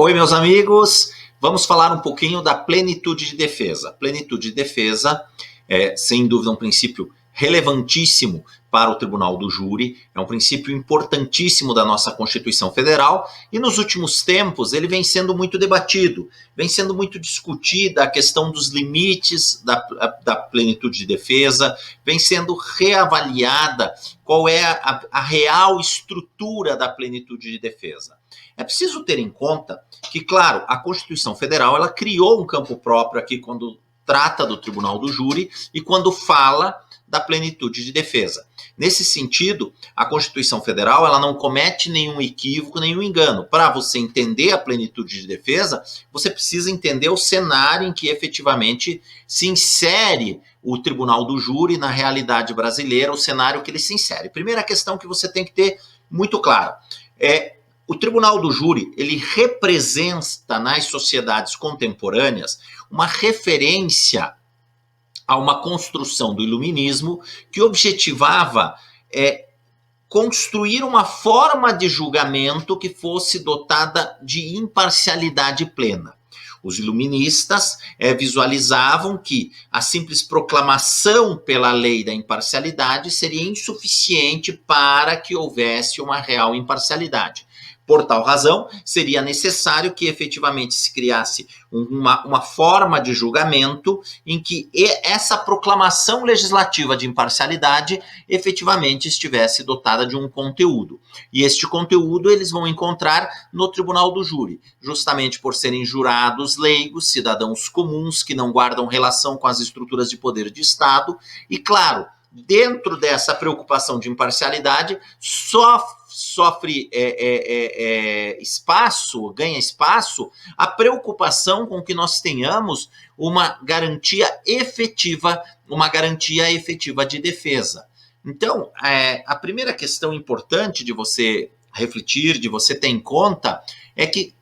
Oi, meus amigos, vamos falar um pouquinho da plenitude de defesa. Plenitude de defesa é, sem dúvida, um princípio relevantíssimo para o Tribunal do Júri, é um princípio importantíssimo da nossa Constituição Federal e nos últimos tempos ele vem sendo muito debatido, vem sendo muito discutida a questão dos limites da plenitude de defesa, vem sendo reavaliada qual é a real estrutura da plenitude de defesa. É preciso ter em conta que, claro, a Constituição Federal ela criou um campo próprio aqui quando trata do Tribunal do Júri e quando fala da plenitude de defesa. Nesse sentido, a Constituição Federal ela não comete nenhum equívoco, nenhum engano. Para você entender a plenitude de defesa, você precisa entender o cenário em que efetivamente se insere o Tribunal do Júri na realidade brasileira, o cenário que ele se insere. Primeira questão que você tem que ter muito claro é o Tribunal do Júri, ele representa nas sociedades contemporâneas uma referência a uma construção do iluminismo que objetivava construir uma forma de julgamento que fosse dotada de imparcialidade plena. Os iluministas visualizavam que a simples proclamação pela lei da imparcialidade seria insuficiente para que houvesse uma real imparcialidade. Por tal razão, seria necessário que efetivamente se criasse uma forma de julgamento em que essa proclamação legislativa de imparcialidade efetivamente estivesse dotada de um conteúdo. E este conteúdo eles vão encontrar no Tribunal do Júri, justamente por serem jurados leigos, cidadãos comuns que não guardam relação com as estruturas de poder de Estado. E, claro, dentro dessa preocupação de imparcialidade, sofre espaço, ganha espaço, a preocupação com que nós tenhamos uma garantia efetiva de defesa. Então, a primeira questão importante de você refletir, de você ter em conta, é que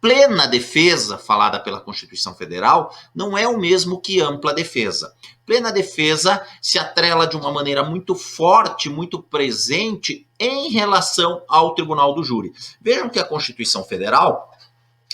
plena defesa, falada pela Constituição Federal, não é o mesmo que ampla defesa. Plena defesa se atrela de uma maneira muito forte, muito presente em relação ao Tribunal do Júri. Vejam que a Constituição Federal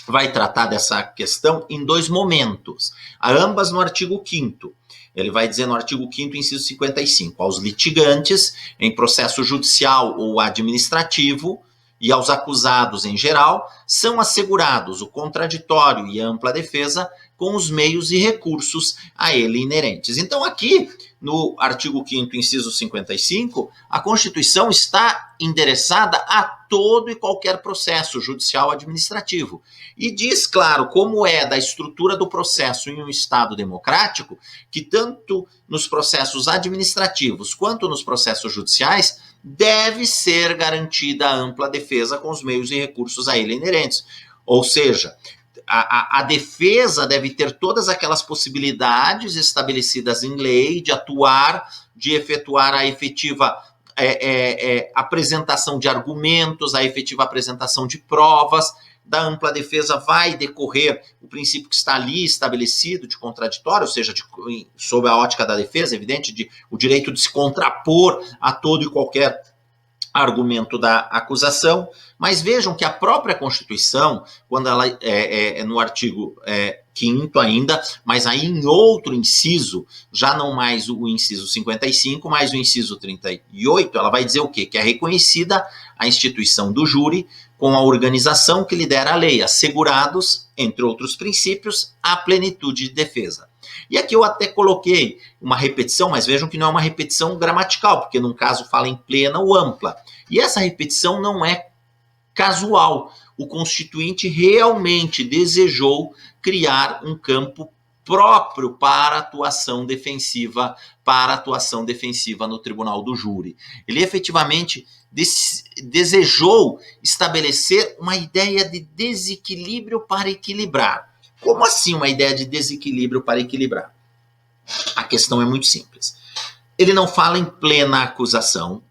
vai tratar dessa questão em dois momentos, ambas no artigo 5º. Ele vai dizer no artigo 5º, inciso 55, aos litigantes em processo judicial ou administrativo e aos acusados em geral, são assegurados o contraditório e a ampla defesa com os meios e recursos a ele inerentes. Então, aqui, no artigo 5º, inciso 55, a Constituição está endereçada a todo e qualquer processo judicial administrativo. E diz, claro, como é da estrutura do processo em um Estado democrático, que tanto nos processos administrativos quanto nos processos judiciais, deve ser garantida a ampla defesa com os meios e recursos a ele inerentes. Ou seja, a defesa deve ter todas aquelas possibilidades estabelecidas em lei de atuar, de efetuar a efetiva apresentação de argumentos, a efetiva apresentação de provas. Da ampla defesa vai decorrer o princípio que está ali estabelecido de contraditório, ou seja, sob a ótica da defesa, evidente, o direito de se contrapor a todo e qualquer argumento da acusação. Mas vejam que a própria Constituição, quando ela é no artigo 5º ainda, mas aí em outro inciso, já não mais o inciso 55, mas o inciso 38, ela vai dizer o quê? Que é reconhecida a instituição do júri com a organização que lhe der a lei, assegurados, entre outros princípios, a plenitude de defesa. E aqui eu até coloquei uma repetição, mas vejam que não é uma repetição gramatical, porque num caso fala em plena ou ampla. E essa repetição não é casual. O Constituinte realmente desejou criar um campo próprio para atuação defensiva no Tribunal do Júri. Ele efetivamente desejou estabelecer uma ideia de desequilíbrio para equilibrar. Como assim uma ideia de desequilíbrio para equilibrar? A questão é muito simples. Ele não fala em plena acusação,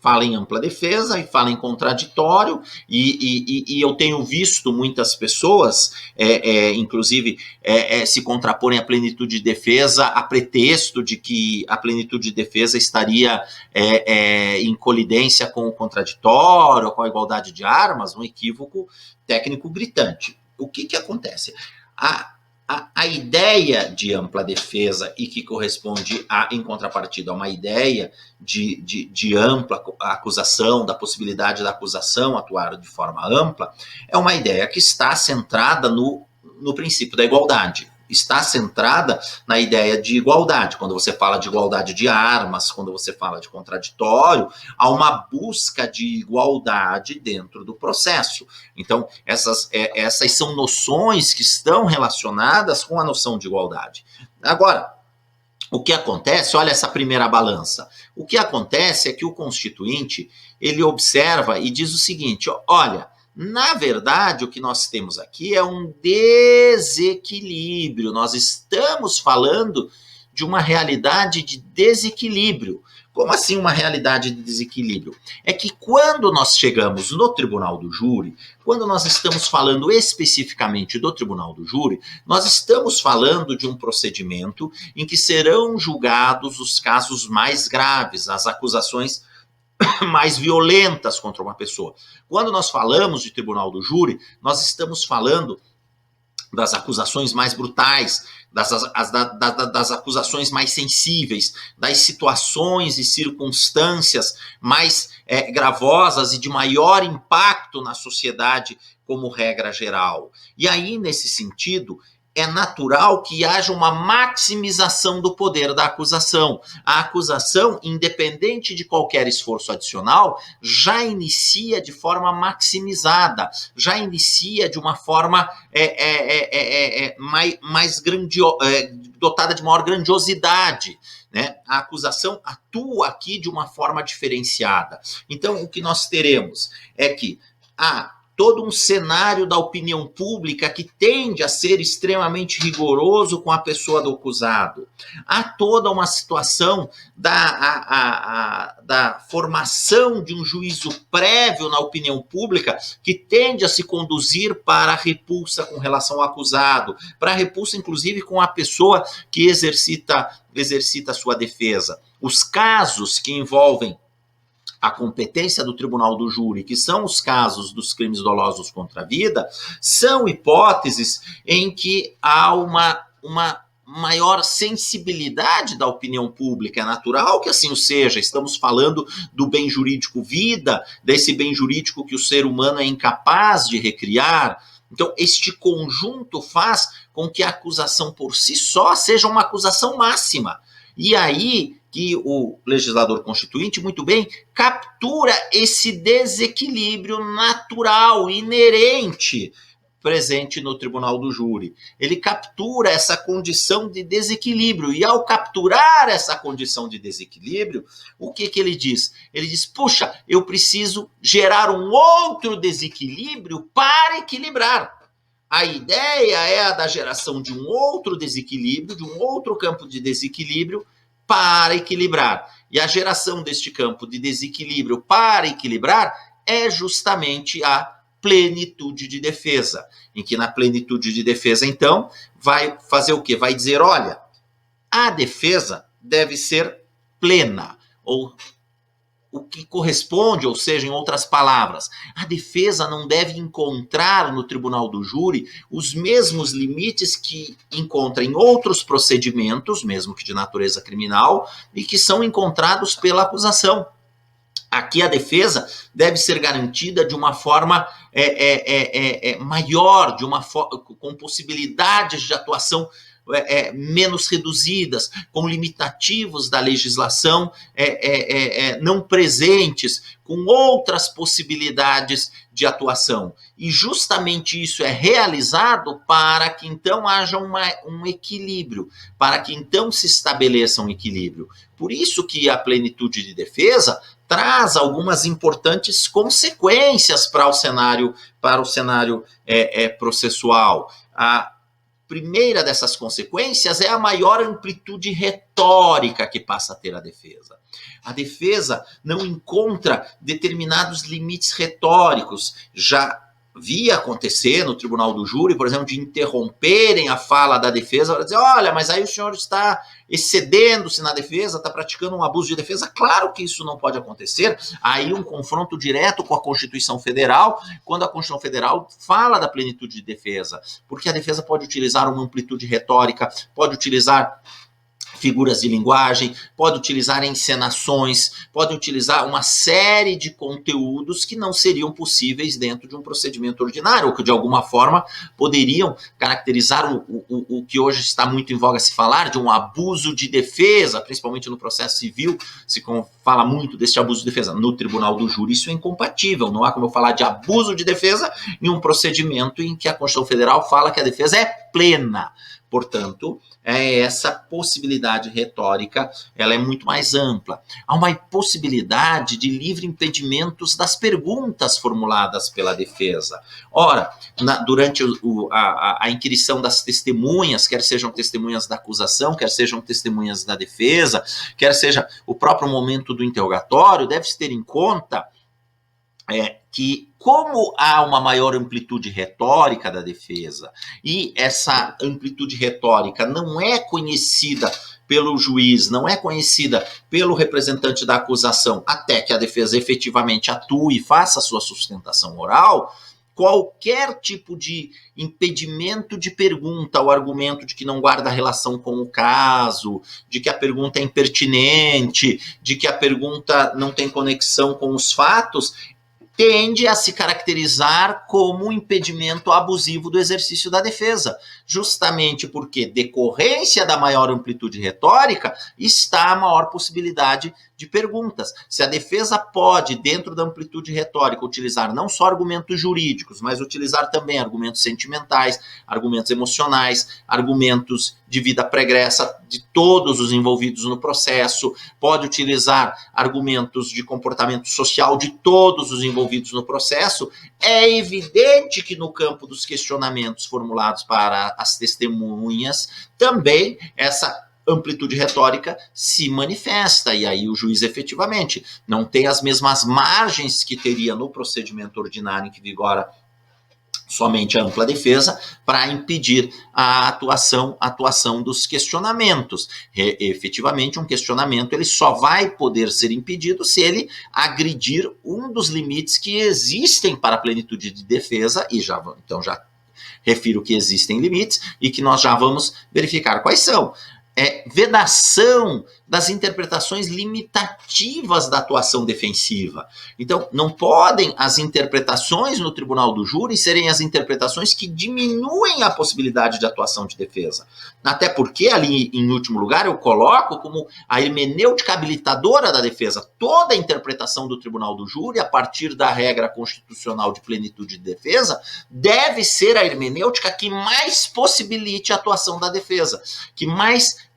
fala em ampla defesa e fala em contraditório, e eu tenho visto muitas pessoas, inclusive, se contraporem à plenitude de defesa a pretexto de que a plenitude de defesa estaria em colidência com o contraditório, com a igualdade de armas, um equívoco técnico gritante. O que acontece? A ideia de ampla defesa e que corresponde, em contrapartida, a uma ideia de ampla acusação, da possibilidade da acusação atuar de forma ampla, é uma ideia que está centrada no princípio da igualdade. Está centrada na ideia de igualdade. Quando você fala de igualdade de armas, quando você fala de contraditório, há uma busca de igualdade dentro do processo. Então, essas são noções que estão relacionadas com a noção de igualdade. Agora, o que acontece, olha essa primeira balança, o que acontece é que o Constituinte, ele observa e diz o seguinte, olha, na verdade, o que nós temos aqui é um desequilíbrio. Nós estamos falando de uma realidade de desequilíbrio. Como assim uma realidade de desequilíbrio? É que quando nós chegamos no tribunal do júri, quando nós estamos falando especificamente do tribunal do júri, nós estamos falando de um procedimento em que serão julgados os casos mais graves, as acusações mais violentas contra uma pessoa. Quando nós falamos de tribunal do júri, nós estamos falando das acusações mais brutais, das acusações mais sensíveis, das situações e circunstâncias mais gravosas e de maior impacto na sociedade como regra geral. E aí, nesse sentido, é natural que haja uma maximização do poder da acusação. A acusação, independente de qualquer esforço adicional, já inicia de forma maximizada, já inicia de uma forma dotada de maior grandiosidade. Né? A acusação atua aqui de uma forma diferenciada. Então, o que nós teremos é que todo um cenário da opinião pública que tende a ser extremamente rigoroso com a pessoa do acusado. Há toda uma situação da formação de um juízo prévio na opinião pública que tende a se conduzir para a repulsa com relação ao acusado, para a repulsa, inclusive, com a pessoa que exercita a sua defesa. Os casos que envolvem a competência do tribunal do júri, que são os casos dos crimes dolosos contra a vida, são hipóteses em que há uma maior sensibilidade da opinião pública. É natural que assim o seja. Estamos falando do bem jurídico vida, desse bem jurídico que o ser humano é incapaz de recriar. Então, este conjunto faz com que a acusação por si só seja uma acusação máxima. E aí que o legislador constituinte, muito bem, captura esse desequilíbrio natural, inerente, presente no tribunal do júri. Ele captura essa condição de desequilíbrio. E ao capturar essa condição de desequilíbrio, o que ele diz? Ele diz, puxa, eu preciso gerar um outro desequilíbrio para equilibrar. A ideia é a da geração de um outro desequilíbrio, de um outro campo de desequilíbrio para equilibrar. E a geração deste campo de desequilíbrio para equilibrar é justamente a plenitude de defesa, em que na plenitude de defesa, então, vai fazer o quê? Vai dizer, olha, a defesa deve ser plena, ou o que corresponde, ou seja, em outras palavras, a defesa não deve encontrar no tribunal do júri os mesmos limites que encontra em outros procedimentos, mesmo que de natureza criminal, e que são encontrados pela acusação. Aqui a defesa deve ser garantida de uma forma maior, com possibilidades de atuação menos reduzidas, com limitativos da legislação não presentes, com outras possibilidades de atuação. E justamente isso é realizado para que então haja um equilíbrio, para que então se estabeleça um equilíbrio. Por isso que a plenitude de defesa traz algumas importantes consequências para o cenário processual. A primeira dessas consequências é a maior amplitude retórica que passa a ter a defesa. A defesa não encontra determinados limites retóricos, já via acontecer no tribunal do júri, por exemplo, de interromperem a fala da defesa para dizer, olha, mas aí o senhor está excedendo-se na defesa, está praticando um abuso de defesa. Claro que isso não pode acontecer. Aí um confronto direto com a Constituição Federal, quando a Constituição Federal fala da plenitude de defesa, porque a defesa pode utilizar uma amplitude retórica, pode utilizar figuras de linguagem, pode utilizar encenações, pode utilizar uma série de conteúdos que não seriam possíveis dentro de um procedimento ordinário, ou que de alguma forma poderiam caracterizar o que hoje está muito em voga se falar, de um abuso de defesa, principalmente no processo civil, se fala muito desse abuso de defesa. No tribunal do júri isso é incompatível, não há como eu falar de abuso de defesa em um procedimento em que a Constituição Federal fala que a defesa é plena. Portanto, essa possibilidade retórica ela é muito mais ampla. Há uma possibilidade de livre impedimentos das perguntas formuladas pela defesa. Ora, durante a inquirição das testemunhas, quer sejam testemunhas da acusação, quer sejam testemunhas da defesa, quer seja o próprio momento do interrogatório, deve-se ter em conta que, como há uma maior amplitude retórica da defesa, e essa amplitude retórica não é conhecida pelo juiz, não é conhecida pelo representante da acusação, até que a defesa efetivamente atue e faça a sua sustentação oral, qualquer tipo de impedimento de pergunta, o argumento de que não guarda relação com o caso, de que a pergunta é impertinente, de que a pergunta não tem conexão com os fatos, tende a se caracterizar como um impedimento abusivo do exercício da defesa, justamente porque, decorrência da maior amplitude retórica, está a maior possibilidade de perguntas. Se a defesa pode, dentro da amplitude retórica, utilizar não só argumentos jurídicos, mas utilizar também argumentos sentimentais, argumentos emocionais, argumentos de vida pregressa de todos os envolvidos no processo, pode utilizar argumentos de comportamento social de todos os envolvidos no processo, é evidente que no campo dos questionamentos formulados para as testemunhas, também essa amplitude retórica se manifesta, e aí o juiz efetivamente não tem as mesmas margens que teria no procedimento ordinário em que vigora somente a ampla defesa, para impedir a atuação dos questionamentos. Efetivamente, um questionamento ele só vai poder ser impedido se ele agredir um dos limites que existem para a plenitude de defesa, e já refiro que existem limites, e que nós já vamos verificar quais são. Vedação das interpretações limitativas da atuação defensiva. Então, não podem as interpretações no tribunal do júri serem as interpretações que diminuem a possibilidade de atuação de defesa. Até porque, ali, em último lugar, eu coloco como a hermenêutica habilitadora da defesa. Toda a interpretação do tribunal do júri, a partir da regra constitucional de plenitude de defesa, deve ser a hermenêutica que mais possibilite a atuação da defesa, que mais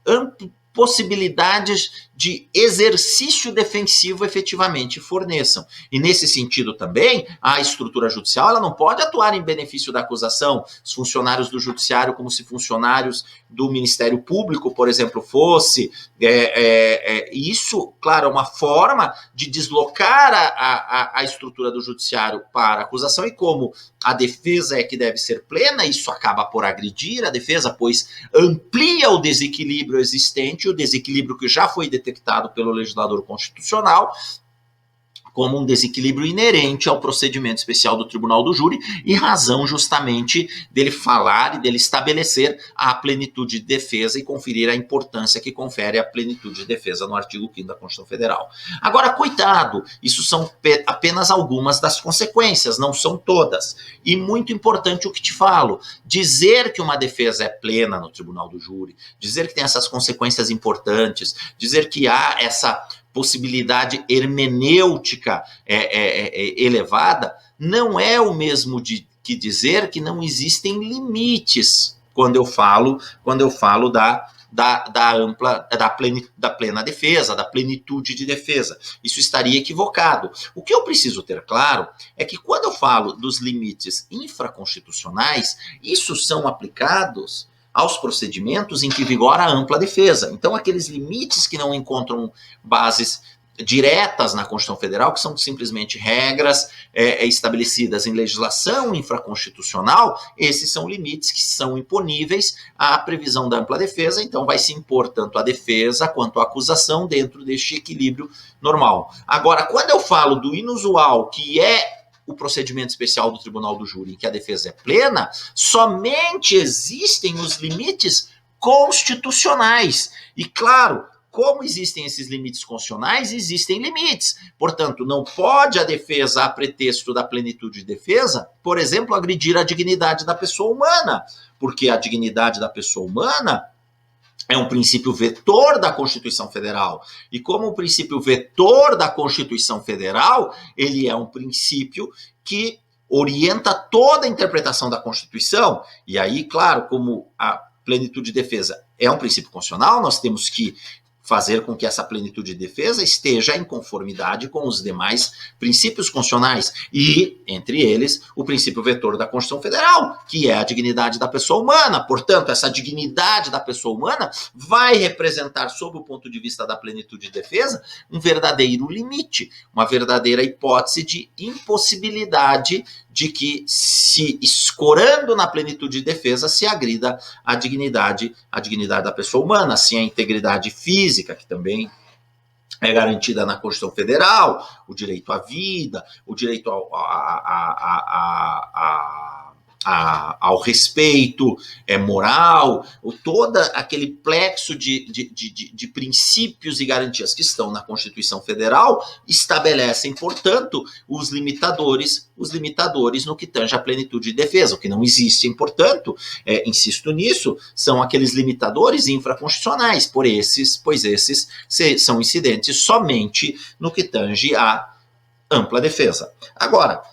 possibilidades de exercício defensivo efetivamente forneçam. E nesse sentido também, a estrutura judicial ela não pode atuar em benefício da acusação. Os funcionários do judiciário, como se funcionários do Ministério Público, por exemplo, fosse. Isso, claro, é uma forma de deslocar a estrutura do judiciário para a acusação, e como a defesa é que deve ser plena, isso acaba por agredir a defesa, pois amplia o desequilíbrio existente, o desequilíbrio que já foi detectado pelo legislador constitucional, como um desequilíbrio inerente ao procedimento especial do tribunal do júri, e razão justamente dele falar e dele estabelecer a plenitude de defesa e conferir a importância que confere a plenitude de defesa no artigo 5º da Constituição Federal. Agora, cuidado, isso são apenas algumas das consequências, não são todas. E muito importante o que te falo, dizer que uma defesa é plena no tribunal do júri, dizer que tem essas consequências importantes, dizer que há essa possibilidade hermenêutica elevada, não é o mesmo que dizer que não existem limites quando eu falo da plena defesa, da plenitude de defesa. Isso estaria equivocado. O que eu preciso ter claro é que quando eu falo dos limites infraconstitucionais, isso são aplicados aos procedimentos em que vigora a ampla defesa. Então, aqueles limites que não encontram bases diretas na Constituição Federal, que são simplesmente regras estabelecidas em legislação infraconstitucional. Esses são limites que são imponíveis à previsão da ampla defesa, então vai se impor tanto a defesa quanto a acusação dentro deste equilíbrio normal. Agora, quando eu falo do inusual, que é o procedimento especial do Tribunal do Júri, em que a defesa é plena, somente existem os limites constitucionais. E, claro, como existem esses limites constitucionais, existem limites. Portanto, não pode a defesa, a pretexto da plenitude de defesa, por exemplo, agredir a dignidade da pessoa humana, porque a dignidade da pessoa humana é um princípio vetor da Constituição Federal. E como o princípio vetor da Constituição Federal, ele é um princípio que orienta toda a interpretação da Constituição. E aí, claro, como a plenitude de defesa é um princípio constitucional, nós temos que fazer com que essa plenitude de defesa esteja em conformidade com os demais princípios constitucionais e, entre eles, o princípio vetor da Constituição Federal, que é a dignidade da pessoa humana. Portanto, essa dignidade da pessoa humana vai representar, sob o ponto de vista da plenitude de defesa, um verdadeiro limite, uma verdadeira hipótese de impossibilidade de que, se escorando na plenitude de defesa, se agrida a dignidade da pessoa humana, assim a integridade física, que também é garantida na Constituição Federal, o direito à vida, o direito ao respeito moral, todo aquele plexo de princípios e garantias que estão na Constituição Federal estabelecem, portanto, os limitadores no que tange à plenitude de defesa. O que não existe, portanto, insisto nisso, são aqueles limitadores infraconstitucionais, pois esses são incidentes somente no que tange à ampla defesa. Agora,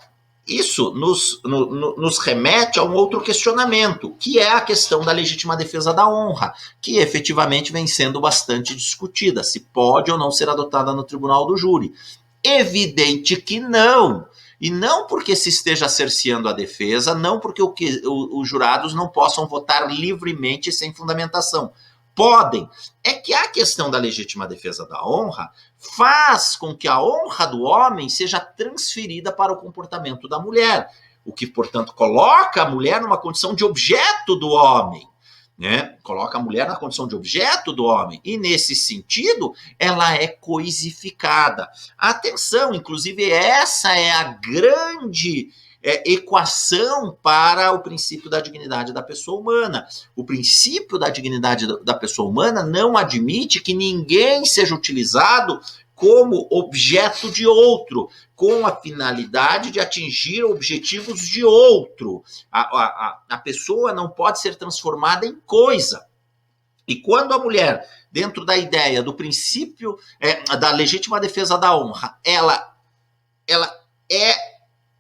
isso nos remete a um outro questionamento, que é a questão da legítima defesa da honra, que efetivamente vem sendo bastante discutida, se pode ou não ser adotada no Tribunal do Júri. Evidente que não. E não porque se esteja cerceando a defesa, não porque os jurados não possam votar livremente sem fundamentação. Podem. É que a questão da legítima defesa da honra faz com que a honra do homem seja transferida para o comportamento da mulher, o que, portanto, coloca a mulher numa condição de objeto do homem, né? Coloca a mulher na condição de objeto do homem, e nesse sentido ela é coisificada. Atenção, inclusive essa é a grande equação para o princípio da dignidade da pessoa humana. O princípio da dignidade da pessoa humana não admite que ninguém seja utilizado como objeto de outro, com a finalidade de atingir objetivos de outro. A pessoa não pode ser transformada em coisa. E quando a mulher, dentro da ideia do princípio da legítima defesa da honra, ela é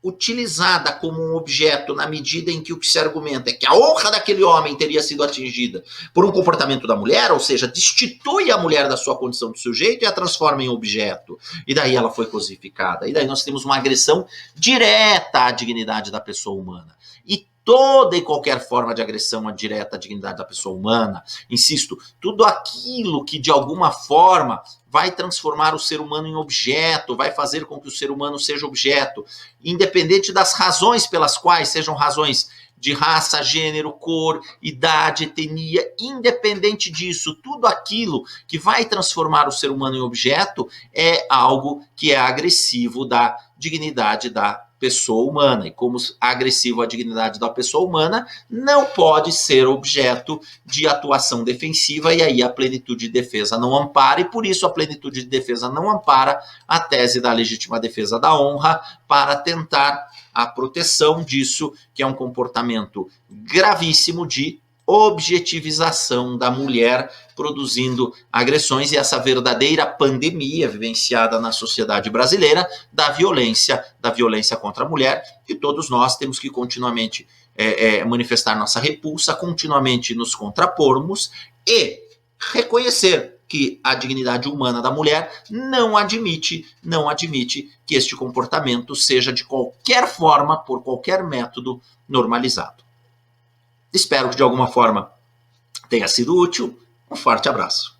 utilizada como um objeto na medida em que o que se argumenta é que a honra daquele homem teria sido atingida por um comportamento da mulher, ou seja, destitui a mulher da sua condição de sujeito e a transforma em objeto. E daí ela foi cosificada. E daí nós temos uma agressão direta à dignidade da pessoa humana. E toda e qualquer forma de agressão direta à dignidade da pessoa humana, insisto, tudo aquilo que de alguma forma vai transformar o ser humano em objeto, vai fazer com que o ser humano seja objeto, independente das razões pelas quais, sejam razões de raça, gênero, cor, idade, etnia, independente disso, tudo aquilo que vai transformar o ser humano em objeto é algo que é agressivo da dignidade da pessoa humana. E como agressivo à dignidade da pessoa humana, não pode ser objeto de atuação defensiva, e aí a plenitude de defesa não ampara, e por isso a plenitude de defesa não ampara a tese da legítima defesa da honra para tentar a proteção disso, que é um comportamento gravíssimo de objetivização da mulher, produzindo agressões, e essa verdadeira pandemia vivenciada na sociedade brasileira da violência contra a mulher, que todos nós temos que continuamente manifestar nossa repulsa, continuamente nos contrapormos e reconhecer que a dignidade humana da mulher não admite que este comportamento seja de qualquer forma, por qualquer método, normalizado. Espero que de alguma forma tenha sido útil. Um forte abraço.